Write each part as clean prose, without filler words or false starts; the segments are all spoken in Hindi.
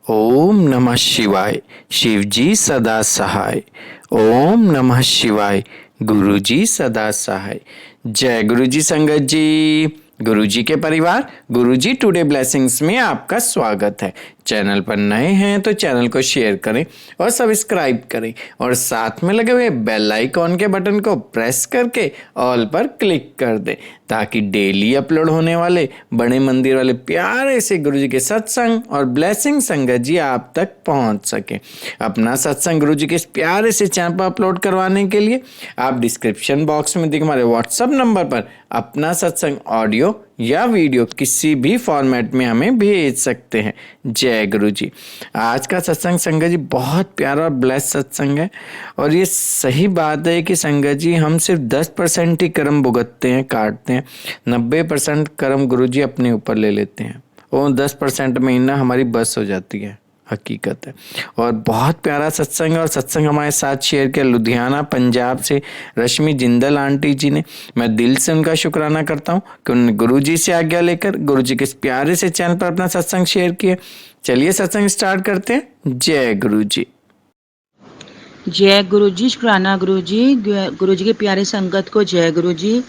ओम नमः शिवाय। शिवजी सदा सहाय। ओम नमः शिवाय। गुरुजी सदा सहाय। जय गुरुजी संगत जी। गुरुजी के परिवार, गुरुजी टुडे ब्लेसिंग्स में आपका स्वागत है। चैनल पर नए हैं तो चैनल को शेयर करें और सब्सक्राइब करें और साथ में लगे हुए बेल आइकॉन के बटन को प्रेस करके ऑल पर क्लिक कर दें ताकि डेली अपलोड होने वाले बड़े मंदिर वाले प्यारे से गुरुजी के सत्संग और ब्लेसिंग संगत जी आप तक पहुंच सके। अपना सत्संग गुरुजी के इस प्यारे से चैनल पर अपलोड करवाने के लिए आप डिस्क्रिप्शन बॉक्स में दिखे हमारे व्हाट्सएप नंबर पर अपना सत्संग ऑडियो या वीडियो किसी भी फॉर्मेट में हमें भेज सकते हैं। जय गुरु जी। आज का सत्संग संगत जी बहुत प्यारा और ब्लेस सत्संग है और ये सही बात है कि संगत जी हम सिर्फ 10% ही कर्म भुगतते हैं, काटते हैं। 90% कर्म गुरु जी अपने ऊपर ले लेते हैं और 10% महीना हमारी बस हो जाती है। हकीकत है और बहुत प्यारा सत्संग है। और सत्संग हमारे साथ शेयर किया लुधियाना पंजाब से रश्मि जिंदल आंटी जी ने। मैं दिल से उनका शुक्राना करता हूँ कि उन्होंने गुरुजी से आज्ञा लेकर गुरुजी के इस प्यारे से चैनल पर अपना सत्संग शेयर किया। चलिए सत्संग स्टार्ट करते हैं। जय गुरुजी। जय गुरुजी। शुक्राना गुरुजी। गुरुजी के प्यारे संगत को जय गुरुजी।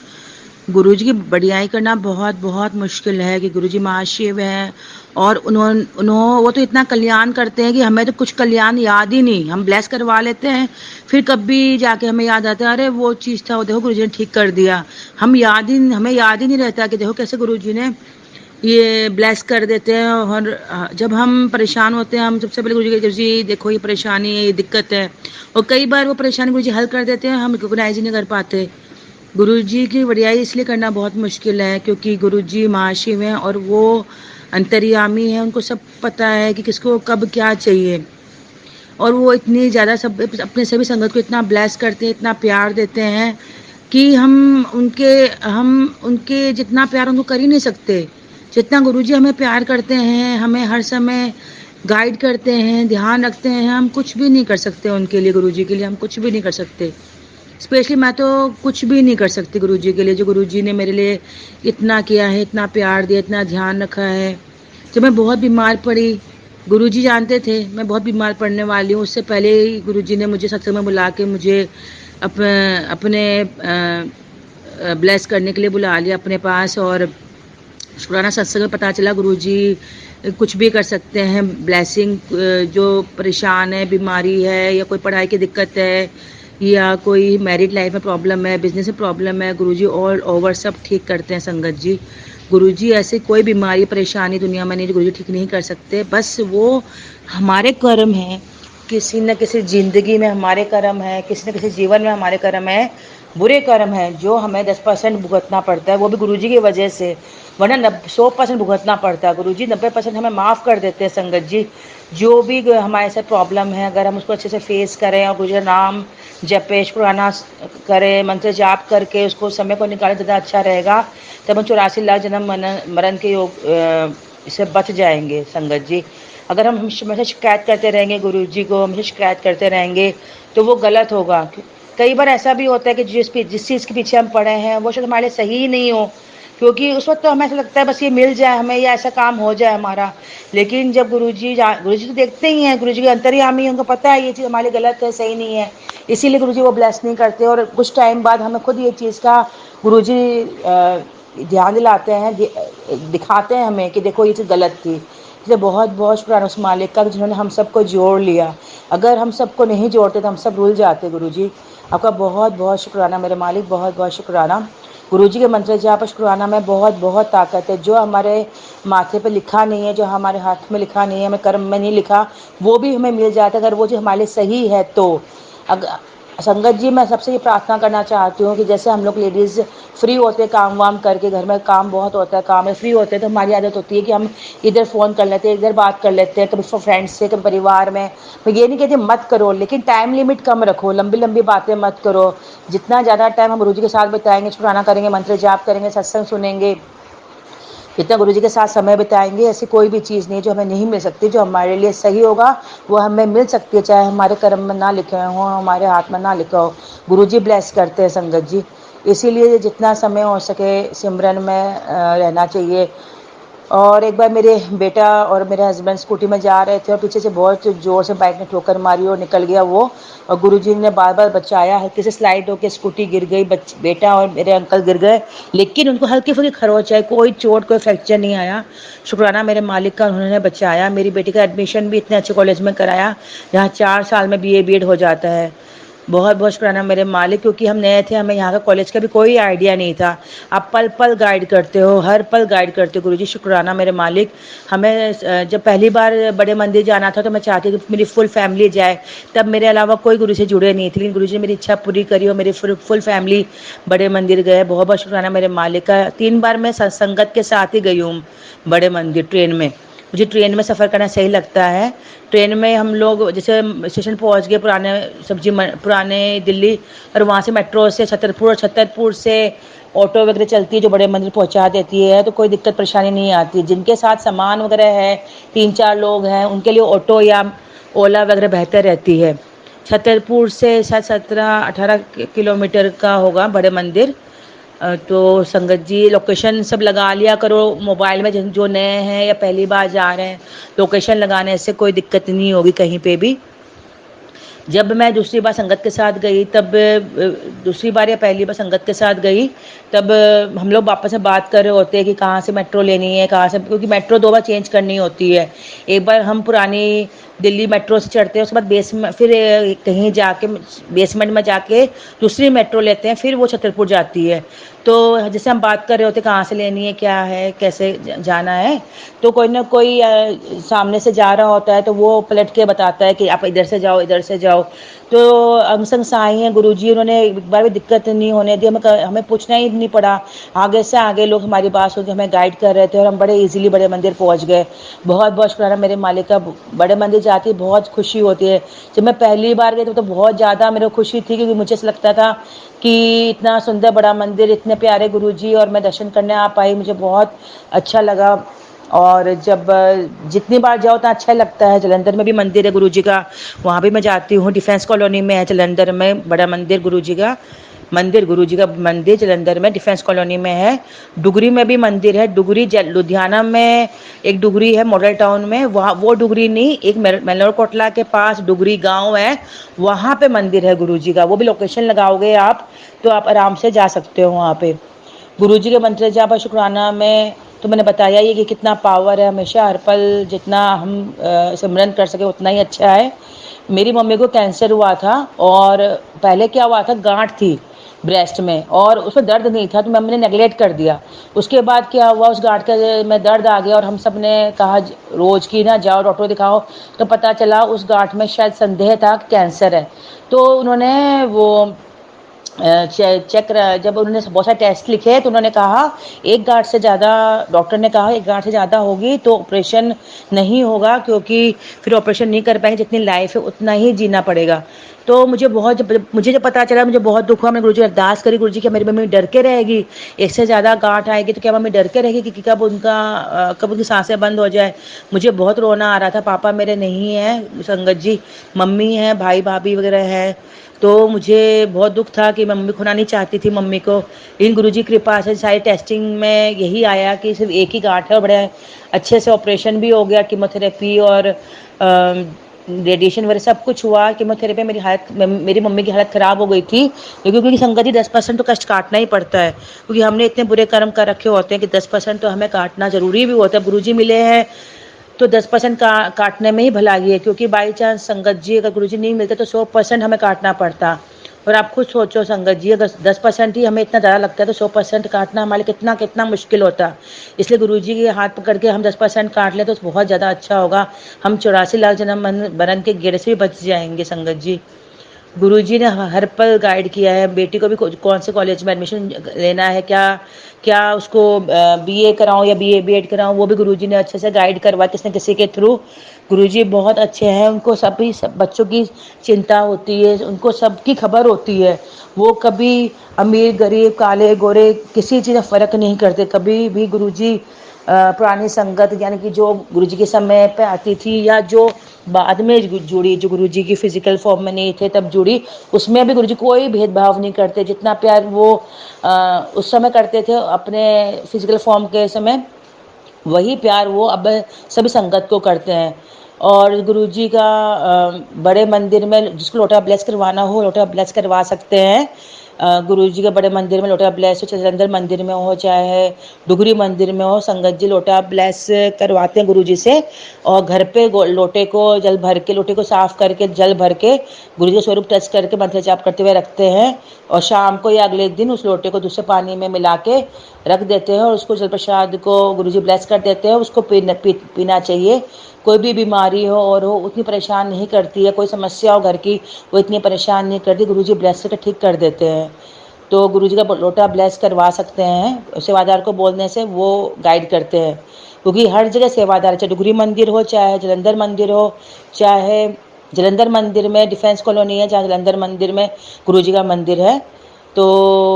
गुरुजी की बढ़ियाई करना बहुत बहुत मुश्किल है कि गुरुजी महाशिव है और उन्होंने वो तो इतना कल्याण करते हैं कि हमें तो कुछ कल्याण याद ही नहीं। हम ब्लेस करवा लेते हैं, फिर कभी जाके हमें याद आता है अरे वो चीज़ था, वो देखो गुरुजी ने ठीक कर दिया। हमें याद ही नहीं रहता कि देखो कैसे गुरुजी ने ये ब्लेस कर देते हैं। और जब हम परेशान होते हैं हम सबसे पहले गुरुजी देखो ये परेशानी है, ये दिक्कत है, और कई बार वो परेशानी गुरुजी हल कर देते हैं, हम रिकॉग्नाइज ही नहीं कर पाते। गुरुजी की वडियाई इसलिए करना बहुत मुश्किल है क्योंकि गुरुजी महाशिव हैं और वो अंतर्यामी हैं। उनको सब पता है कि किसको कब क्या चाहिए और वो इतनी ज़्यादा सब अपने सभी संगत को इतना ब्लेस करते हैं, इतना प्यार देते हैं कि हम उनके जितना प्यार उनको कर ही नहीं सकते जितना गुरुजी हमें प्यार करते हैं, हमें हर समय गाइड करते हैं, ध्यान रखते हैं। हम कुछ भी नहीं कर सकते उनके लिए, गुरुजी के लिए हम कुछ भी नहीं कर सकते। स्पेशली मैं तो कुछ भी नहीं कर सकती गुरुजी के लिए, जो गुरुजी ने मेरे लिए इतना किया है, इतना प्यार दिया, इतना ध्यान रखा है। जब मैं बहुत बीमार पड़ी, गुरुजी जानते थे मैं बहुत बीमार पड़ने वाली हूँ, उससे पहले ही गुरुजी ने मुझे सत्संग में बुला के मुझे अपने ब्लेस करने के लिए बुला लिया अपने पास। और शुक्राना सत्संग में पता चला गुरुजी कुछ भी कर सकते हैं। ब्लेसिंग, जो परेशान है, बीमारी है या कोई पढ़ाई की दिक्कत है या कोई मैरिड लाइफ में प्रॉब्लम है, बिजनेस में प्रॉब्लम है, गुरुजी ऑल ओवर सब ठीक करते हैं संगत जी। गुरुजी ऐसे कोई बीमारी परेशानी दुनिया में नहीं जो गुरुजी ठीक नहीं कर सकते। बस वो हमारे कर्म हैं, किसी न किसी ज़िंदगी में हमारे कर्म है, किसी न किसी जीवन में हमारे कर्म है, बुरे कर्म है जो हमें 10% भुगतना पड़ता है, वो भी गुरुजी की वजह से। वरना 100% भुगतना पड़ता है। गुरुजी 90% हमें माफ़ कर देते हैं संगत जी। जो भी हमारे साथ प्रॉब्लम है अगर हम उसको अच्छे से फेस करें और गुरुजी नाम जपे, शुक्राना करें, मंत्र जाप करके उसको समय को निकालें, ज़्यादा अच्छा रहेगा। तब हम 84 लाख जन्म मरण के योग से बच जाएंगे संगत जी। अगर हम हमेशा शिकायत करते रहेंगे गुरुजी को, हमेशा शिकायत करते रहेंगे तो वो गलत होगा। कई बार ऐसा भी होता है कि जिस चीज़ के पीछे हम पड़े हैं वो शायद हमारे लिए सही ही नहीं हो, क्योंकि उस वक्त तो हमें ऐसा लगता है बस ये मिल जाए हमें या ऐसा काम हो जाए हमारा। लेकिन जब गुरुजी तो देखते ही हैं, गुरुजी के अंतर्यामी हैं, उनको पता है ये चीज़ हमारे लिए गलत है, सही नहीं है, इसीलिए गुरुजी वो ब्लेस नहीं करते। और कुछ टाइम बाद हमें खुद ये चीज़ का गुरुजी ध्यान दिलाते हैं, दिखाते हैं हमें कि देखो ये चीज़ गलत थी। इसलिए बहुत बहुत शुक्राना उस मालिक का जिन्होंने हम सबको जोड़ लिया। अगर हम सबको नहीं जोड़ते तो हम सब रुल जाते। गुरुजी आपका बहुत बहुत शुक्राना मेरे मालिक, बहुत बहुत शुक्राना। गुरुजी के मंत्र जाप पर शुक्राना में बहुत बहुत ताकत है। जो हमारे माथे पे लिखा नहीं है, जो हमारे हाथ में लिखा नहीं है, हमें कर्म में नहीं लिखा, वो भी हमें मिल जाता है अगर वो जो हमारे लिए सही है तो। अगर संगत जी मैं सबसे ये प्रार्थना करना चाहती हूँ कि जैसे हम लोग लेडीज़ फ्री होते हैं काम वाम करके, घर में काम बहुत होता है, काम में फ्री होते हैं तो हमारी आदत होती है कि हम इधर फ़ोन कर लेते हैं, इधर बात कर लेते हैं, कभी फ्रेंड्स से, कभी परिवार में। मैं ये नहीं कहती मत करो, लेकिन टाइम लिमिट कम रखो, लंबी लंबी बातें मत करो। जितना ज़्यादा टाइम हम गुरुजी के साथ बिताएंगे, शुक्राना करेंगे, मंत्र जाप करेंगे, सत्संग सुनेंगे, जितना गुरुजी के साथ समय बिताएंगे, ऐसी कोई भी चीज़ नहीं जो हमें नहीं मिल सकती। जो हमारे लिए सही होगा वो हमें मिल सकती है, चाहे हमारे कर्म में ना लिखे हों, हमारे हाथ में ना लिखा हो। गुरुजी ब्लेस करते हैं संगत जी। इसीलिए जितना समय हो सके सिमरन में रहना चाहिए, और एक बार मेरे बेटा और मेरे हस्बैंड स्कूटी में जा रहे थे और पीछे से बहुत ज़ोर से बाइक ने ठोकर मारी और निकल गया वो। और गुरुजी ने बार-बार बचाया, हल्के से स्लाइड होके स्कूटी गिर गई, बेटा और मेरे अंकल गिर गए, लेकिन उनको हल्की-फुल्की खरोंच आई, कोई चोट, कोई फ्रैक्चर नहीं आया। शुक्राना मेरे मालिक का, उन्होंने बचाया। मेरी बेटी का एडमिशन भी इतने अच्छे कॉलेज में कराया, जहाँ 4 साल में बीए, बीएड हो जाता है। बहुत-बहुत शुक्राना मेरे मालिक, क्योंकि हम नए थे, हमें यहाँ का कॉलेज का भी कोई आइडिया नहीं था। आप पल-पल गाइड करते हो, हर पल गाइड करते हो गुरुजी, शुक्राना मेरे मालिक। हमें जब पहली बार बड़े मंदिर जाना था तो मैं चाहती थी कि मेरी फुल फैमिली जाए, तब मेरे अलावा कोई गुरु से जुड़े नहीं थे, लेकिन गुरुजी ने मेरी इच्छा पूरी करी और मेरी फुल फैमिली बड़े मंदिर गए। बहुत-बहुत शुक्राना मेरे मालिक का। 3 बार मैं संगत के साथ ही गई हूँ बड़े मंदिर ट्रेन में। मुझे ट्रेन में सफ़र करना सही लगता है। ट्रेन में हम लोग जैसे स्टेशन पहुंच गए पुराने दिल्ली, और वहाँ से मेट्रो से छतरपुर, और छतरपुर से ऑटो वगैरह चलती है जो बड़े मंदिर पहुंचा देती है, तो कोई दिक्कत परेशानी नहीं आती। जिनके साथ सामान वगैरह है, 3-4 लोग हैं, उनके लिए ऑटो या ओला वगैरह बेहतर रहती है। छतरपुर से शायद 17-18 किलोमीटर का होगा बड़े मंदिर। तो संगत जी लोकेशन सब लगा लिया करो मोबाइल में, जो नए हैं या पहली बार जा रहे हैं, लोकेशन लगाने से कोई दिक्कत नहीं होगी कहीं पे भी। जब मैं दूसरी बार संगत के साथ गई, तब दूसरी बार या पहली बार संगत के साथ गई, तब हम लोग आपस में बात कर रहे होते हैं कि कहाँ से मेट्रो लेनी है, कहाँ से, क्योंकि मेट्रो 2 बार चेंज करनी होती है। एक बार हम पुरानी दिल्ली मेट्रो से चढ़ते हैं, उसके बाद फिर कहीं जाके बेसमेंट में जाके दूसरी मेट्रो लेते हैं, फिर वो छतरपुर जाती है। तो जैसे हम बात कर रहे होते कहाँ से लेनी है, क्या है, कैसे जाना है, तो कोई ना कोई सामने से जा रहा होता है, तो वो पलट के बताता है कि आप इधर से जाओ, इधर से जाओ। तो अंग संग साई हैं गुरुजी, उन्होंने एक बार भी दिक्कत नहीं होने दी, हमें पूछना ही नहीं पड़ा। आगे से आगे लोग हमारी बात सुन के हमें गाइड कर रहे थे और हम बड़े इजीली बड़े मंदिर पहुंच गए। बहुत बहुत शुक्राना मेरे मालिक का। बड़े मंदिर जाती बहुत खुशी होती है। जब मैं पहली बार गई तो बहुत ज़्यादा मेरे खुशी थी, क्योंकि मुझे ऐसा लगता था कि इतना सुंदर बड़ा मंदिर, इतने प्यारे गुरुजी, और मैं दर्शन करने आ पाई, मुझे बहुत अच्छा लगा। और जब जितनी बार जाओ उतना अच्छा लगता है। जलंधर में भी मंदिर है गुरुजी का, वहाँ भी मैं जाती हूँ। डिफेंस कॉलोनी में है जलंधर में बड़ा मंदिर गुरुजी का मंदिर जलंधर में डिफेंस कॉलोनी में है। डुगरी में भी मंदिर है, लुधियाना में एक डुगरी है मॉडल टाउन में, वहाँ वो डुगरी नहीं, एक मेलोरकोटला के पास डुगरी गांव है, वहाँ पे मंदिर है गुरुजी का। वो भी लोकेशन लगाओगे आप तो आप आराम से जा सकते हो वहाँ पे। गुरुजी के मंत्र जाप और शुक्राना में तो मैंने बताया ही कि कितना पावर है। हमेशा हर पल जितना हम सिमरन कर सके उतना ही अच्छा है। मेरी मम्मी को कैंसर हुआ था, और पहले क्या हुआ था, गांठ थी ब्रेस्ट में, और उसमें दर्द नहीं था, तो मम्मी ने नेगलेक्ट कर दिया। उसके बाद क्या हुआ, उस गांठ के में दर्द आ गया, और हम सब ने कहा रोज़ की ना जाओ डॉक्टर दिखाओ, तो पता चला उस गांठ में शायद संदेह था कि कैंसर है। तो उन्होंने वो जब उन्होंने बहुत सारे टेस्ट लिखे, तो उन्होंने कहा एक गांठ से ज़्यादा, डॉक्टर ने कहा एक गांठ से ज़्यादा होगी तो ऑपरेशन नहीं होगा, क्योंकि फिर ऑपरेशन नहीं कर पाएंगे, जितनी लाइफ है उतना ही जीना पड़ेगा। तो मुझे जब पता चला, मुझे बहुत दुख हुआ। मैंने गुरुजी अरदास करी, गुरुजी क्या मेरी मम्मी डर के रहेगी, एक से ज़्यादा गांठ आएगी तो क्या मम्मी डर के रहेगी कि कब उनकी सांसें बंद हो जाए। मुझे बहुत रोना आ रहा था। पापा मेरे नहीं हैं संगत जी, मम्मी हैं, भाई भाभी वगैरह हैं, तो मुझे बहुत दुख था कि मम्मी खोना नहीं चाहती थी मम्मी को। इन गुरुजी की कृपा से सारी टेस्टिंग में यही आया कि सिर्फ एक ही गांठ है, और बड़े अच्छे से ऑपरेशन भी हो गया, कीमोथेरेपी और रेडिएशन वगैरह सब कुछ हुआ। कीमोथेरेपी मेरी मम्मी की हालत ख़राब हो गई थी, क्योंकि संगत ही 10% तो कष्ट काटना ही पड़ता है, क्योंकि हमने इतने बुरे कर्म कर रखे होते हैं कि 10% तो हमें काटना ज़रूरी भी होता है। गुरुजी मिले हैं तो 10% काटने में ही भलाई है, क्योंकि बाई चांस संगत जी अगर गुरुजी नहीं मिलते तो 100% हमें काटना पड़ता। और आप खुद सोचो संगत जी, अगर 10% ही हमें इतना ज़्यादा लगता है तो 100% काटना हमारे कितना कितना मुश्किल होता। इसलिए गुरुजी के हाथ पकड़ के हम 10% काट लें तो बहुत ज़्यादा अच्छा होगा। हम 84 लाख जन्म मरण के गेड़ से भी बच जाएंगे संगत जी। गुरुजी ने हर पल गाइड किया है। बेटी को भी कौन से कॉलेज में एडमिशन लेना है, क्या क्या उसको बीए कराऊं या बीएड कराऊं, वो भी गुरुजी ने अच्छे से गाइड करवा, किसी न किसी के थ्रू। गुरुजी बहुत अच्छे हैं, उनको सब बच्चों की चिंता होती है, उनको सबकी खबर होती है। वो कभी अमीर गरीब काले गोरे किसी चीज़ में फ़र्क नहीं करते। कभी भी गुरुजी पुरानी संगत यानी कि जो गुरुजी के समय पे आती थी, या जो बाद में जुड़ी, जो गुरुजी की फिजिकल फॉर्म में नहीं थे तब जुड़ी, उसमें भी गुरुजी कोई भेदभाव नहीं करते। जितना प्यार वो उस समय करते थे अपने फिजिकल फॉर्म के समय, वही प्यार वो अब सभी संगत को करते हैं। और गुरुजी का बड़े मंदिर में जिसको लोटा ब्लेस करवाना हो लोटा ब्लेस करवा सकते हैं। गुरुजी के बड़े मंदिर में लोटा ब्लेस हो, चाहे जलंधर मंदिर में हो, चाहे डुगरी मंदिर में हो, संगत जी लोटा ब्लेस करवाते हैं गुरुजी से। और घर पे लोटे को जल भर के, लोटे को साफ करके जल भर के गुरुजी का स्वरूप टच करके मंत्र जाप करते हुए रखते हैं। और शाम को या अगले दिन उस लोटे को दूसरे पानी में मिला के रख देते हैं और उसको जल प्रसाद को गुरुजी ब्लेस कर देते हैं। उसको पीना चाहिए। कोई भी बीमारी हो और हो उतनी परेशान नहीं करती है, कोई समस्या हो घर की वो इतनी परेशान नहीं करती, गुरुजी ब्लेस करके ठीक कर देते हैं। तो गुरुजी का लोटा ब्लेस करवा सकते हैं, सेवादार को बोलने से वो गाइड करते हैं। क्योंकि हर जगह सेवादार, चाहे डुगरी मंदिर हो, चाहे जलंधर मंदिर हो, चाहे जलंधर मंदिर में डिफेंस कॉलोनी है, चाहे जलंधर मंदिर में गुरुजी का मंदिर है, तो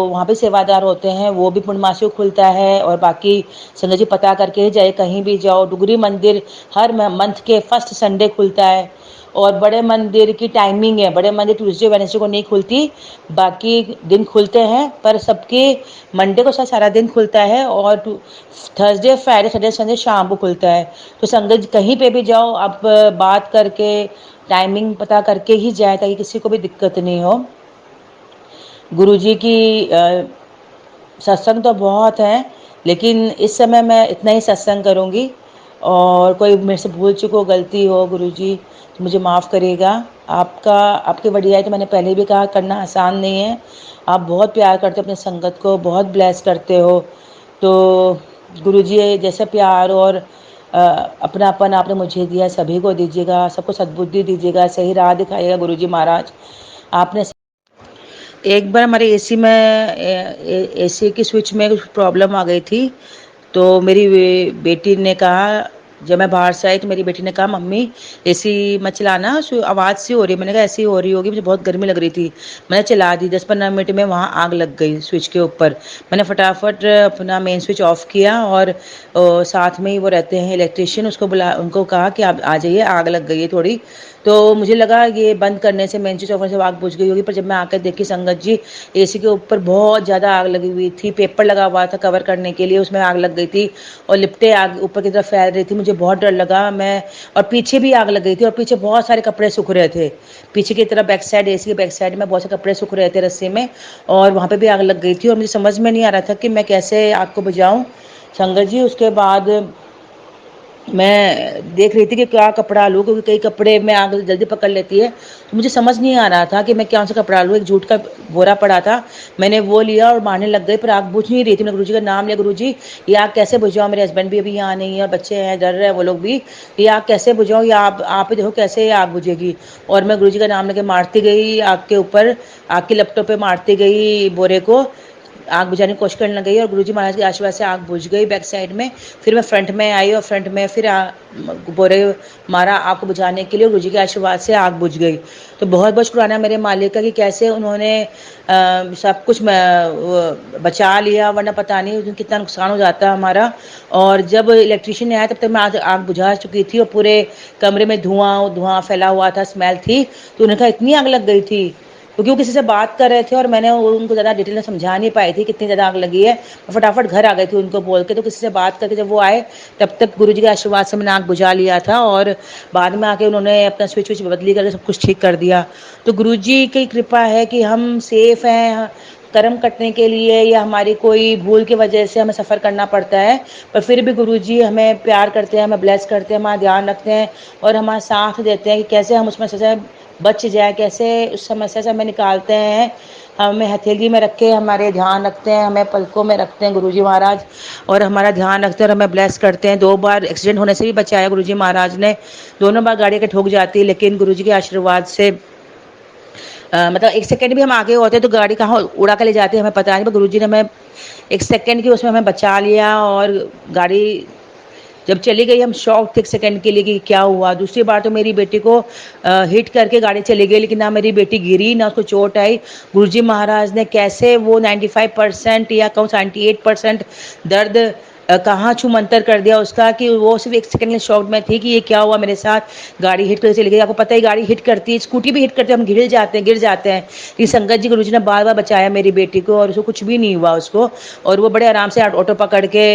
वहाँ पे सेवादार होते हैं। वो भी पूर्णमासी को खुलता है। और बाकी संगत जी पता करके ही जाए, कहीं भी जाओ, डुगरी मंदिर हर मंथ के फर्स्ट संडे खुलता है। और बड़े मंदिर की टाइमिंग है, बड़े मंदिर ट्यूसडे वेडनेसडे को नहीं खुलती, बाकी दिन खुलते हैं, पर सबके मंडे को सारा दिन खुलता है और थर्सडे फ्राइडे सैटरडे संडे शाम को खुलता है। तो संगत कहीं पे भी जाओ, आप बात करके टाइमिंग पता करके ही जाए, ताकि किसी को भी दिक्कत नहीं हो। गुरुजी की सत्संग तो बहुत हैं, लेकिन इस समय मैं इतना ही सत्संग करूँगी। और कोई मेरे से भूल चूक हो, गलती हो गुरुजी तो मुझे माफ़ करिएगा। आपकी वडियाई तो मैंने पहले भी कहा, करना आसान नहीं है। आप बहुत प्यार करते हो अपने संगत को, बहुत ब्लेस करते हो। तो गुरुजी जैसे प्यार और अपनापन आपने मुझे दिया, सभी को दीजिएगा, सबको सद्बुद्धि दीजिएगा, सही राह दिखाइएगा गुरुजी महाराज। आपने एक बार हमारे एसी में एसी की स्विच में कुछ प्रॉब्लम आ गई थी, तो मेरी बेटी ने कहा, जब मैं बाहर से आई तो मेरी बेटी ने कहा, मम्मी एसी मत चलाना, आवाज़ सी हो रही है। मैंने कहा ऐसी हो रही होगी, मुझे बहुत गर्मी लग रही थी। मैंने चला दी, 10-15 मिनट में वहाँ आग लग गई स्विच के ऊपर। मैंने फटाफट अपना मेन स्विच ऑफ किया और साथ में ही वो रहते हैं इलेक्ट्रिशियन, उसको उनको कहा कि आप आ जाइए, आग लग गई है थोड़ी। तो मुझे लगा ये बंद करने से, मेन स्विच ऑफ करने से आग बुझ गई होगी, पर जब मैं आकर देखी संगत जी, एसी के ऊपर बहुत ज़्यादा आग लगी हुई थी। पेपर लगा हुआ था कवर करने के लिए, उसमें आग लग गई थी और लिपटे आग ऊपर की तरफ फैल रही थी। मुझे बहुत डर लगा। और पीछे भी आग लग गई थी और पीछे बहुत सारे कपड़े सूख रहे थे। पीछे की तरफ बैक साइड, एसी के बैक साइड में बहुत सारे कपड़े सूख रहे थे रस्सी में, और वहाँ पे भी आग लग गई थी। और मुझे समझ में नहीं आ रहा था कि मैं कैसे आग को बुझाऊं। संगत जी, उसके बाद मैं देख रही थी कि क्या कपड़ा लूँ, क्योंकि कई कपड़े में आग जल्दी पकड़ लेती है। तो मुझे समझ नहीं आ रहा था कि मैं कौन सा कपड़ा लूँ। एक जूट का बोरा पड़ा था, मैंने वो लिया और मारने लग गई, पर आग बुझ नहीं रही थी। मैंने गुरुजी का नाम लिया, गुरुजी ये आग कैसे बुझाऊँ, मेरे हस्बैंड भी अभी यहाँ नहीं है और बच्चे हैं, डर रहे हैं वो लोग भी, ये आग कैसे बुझाऊँ, या आप ही देखो कैसे ये आग बुझेगी। और मैं गुरुजी का नाम लेके मारती गई आग के ऊपर, आग की लपटों पर मारती गई बोरे को, आग बुझाने की कोशिश करने लग गई और गुरुजी महाराज के आशीर्वाद से आग बुझ गई बैक साइड में। फिर मैं फ्रंट में आई और फ्रंट में फिर बोरे मारा आग को बुझाने के लिए, गुरुजी के आशीर्वाद से आग बुझ गई। तो बहुत बहुत शुक्राना मेरे मालिक का कि कैसे उन्होंने सब कुछ बचा लिया, वरना पता नहीं उस दिन कितना नुकसान हो जाता हमारा। और जब इलेक्ट्रिशियन आया तब तक मैं आग बुझा चुकी थी और पूरे कमरे में धुआं फैला हुआ था, स्मेल थी। तो उन्होंने कहा इतनी आग लग गई थी, क्योंकि वो किसी से बात कर रहे थे और मैंने उनको ज़्यादा डिटेल में समझा नहीं पाई थी कितनी ज़्यादा आग लगी है। मैं फटाफट घर आ गई थी उनको बोल के। तो किसी से बात करके जब वो आए, तब तक गुरुजी के आशीर्वाद से मैंने आग बुझा लिया था और बाद में आके उन्होंने अपना स्विच बदली करके सब कुछ ठीक कर दिया। तो गुरुजी की कृपा है कि हम सेफ हैं। कर्म कटने के लिए या हमारी कोई भूल की वजह से हमें सफ़र करना पड़ता है, पर फिर भी गुरुजी हमें प्यार करते हैं, हमें ब्लेस करते हैं, हमारा ध्यान रखते हैं और हमारा साथ देते हैं कि कैसे हम उसमें से बच जाए, कैसे उस समस्या से हमें निकालते हैं। हमें हथेली में रख के हमारे ध्यान रखते हैं, हमें पलकों में रखते हैं गुरुजी महाराज, और हमारा ध्यान रखते हैं और हमें ब्लेस करते हैं। 2 बार एक्सीडेंट होने से भी बचाया गुरुजी महाराज ने। दोनों बार गाड़ी के ठोक जाती, लेकिन गुरुजी के आशीर्वाद से मतलब 1 सेकंड भी हम आगे होते तो गाड़ी कहाँ उड़ा के ले जाते हमें पता नहीं, पर गुरुजी ने हमें 1 सेकंड की उसमें हमें बचा लिया और गाड़ी जब चली गई हम शॉक थे 1 सेकंड के लिए कि क्या हुआ। दूसरी बार तो मेरी बेटी को हिट करके गाड़ी चली गई, लेकिन ना मेरी बेटी गिरी ना उसको चोट आई। गुरुजी महाराज ने कैसे वो 95% या कहूँ 98% दर्द कहाँ छू मंतर कर दिया उसका, कि वो सिर्फ 1 सेकंड के शॉक में थी कि ये क्या हुआ मेरे साथ, गाड़ी हिट करके चली गई। आपको पता है गाड़ी हिट करती है, स्कूटी भी हिट करती है, हम गिर जाते हैं। ये संगत जी गुरुजी ने बार बार बचाया मेरी बेटी को और उसको कुछ भी नहीं हुआ उसको, और वो बड़े आराम से ऑटो पकड़ के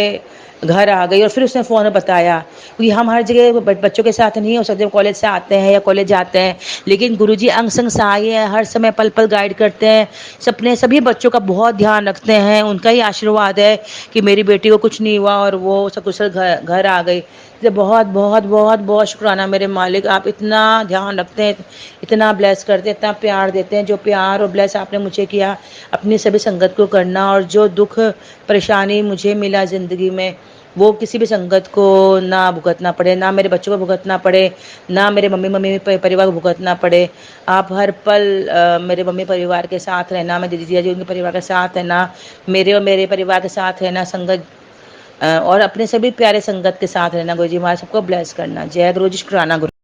घर आ गई और फिर उसने फ़ोन में बताया, क्योंकि हम हर जगह बच्चों के साथ नहीं हो सकते, वो कॉलेज से आते हैं या कॉलेज जाते हैं, लेकिन गुरुजी अंग संग सहाय है, हर समय पल पल गाइड करते हैं, सपने सभी बच्चों का बहुत ध्यान रखते हैं, उनका ही आशीर्वाद है कि मेरी बेटी को कुछ नहीं हुआ और वो सकुशल घर घर आ गई। तो बहुत बहुत बहुत बहुत शुक्राना मेरे मालिक, आप इतना ध्यान रखते हैं, इतना ब्लेस करते हैं, इतना प्यार देते हैं, जो प्यार और ब्लेस आपने मुझे किया अपनी सभी संगत को करना, और जो दुख परेशानी मुझे मिला ज़िंदगी में वो किसी भी संगत को ना भुगतना पड़े, ना मेरे बच्चों को भुगतना पड़े, ना मेरे मम्मी परिवार को भुगतना पड़े। आप हर पल मेरे मम्मी परिवार के साथ रहना, मेरे जीजा जी उनके परिवार के साथ रहना, मेरे और मेरे परिवार के साथ रहना, संगत और अपने सभी प्यारे संगत के साथ रहना। गुरु जी महाराज सबको ब्लेस करना। जय गुरु जी, शुक्राना गुरु।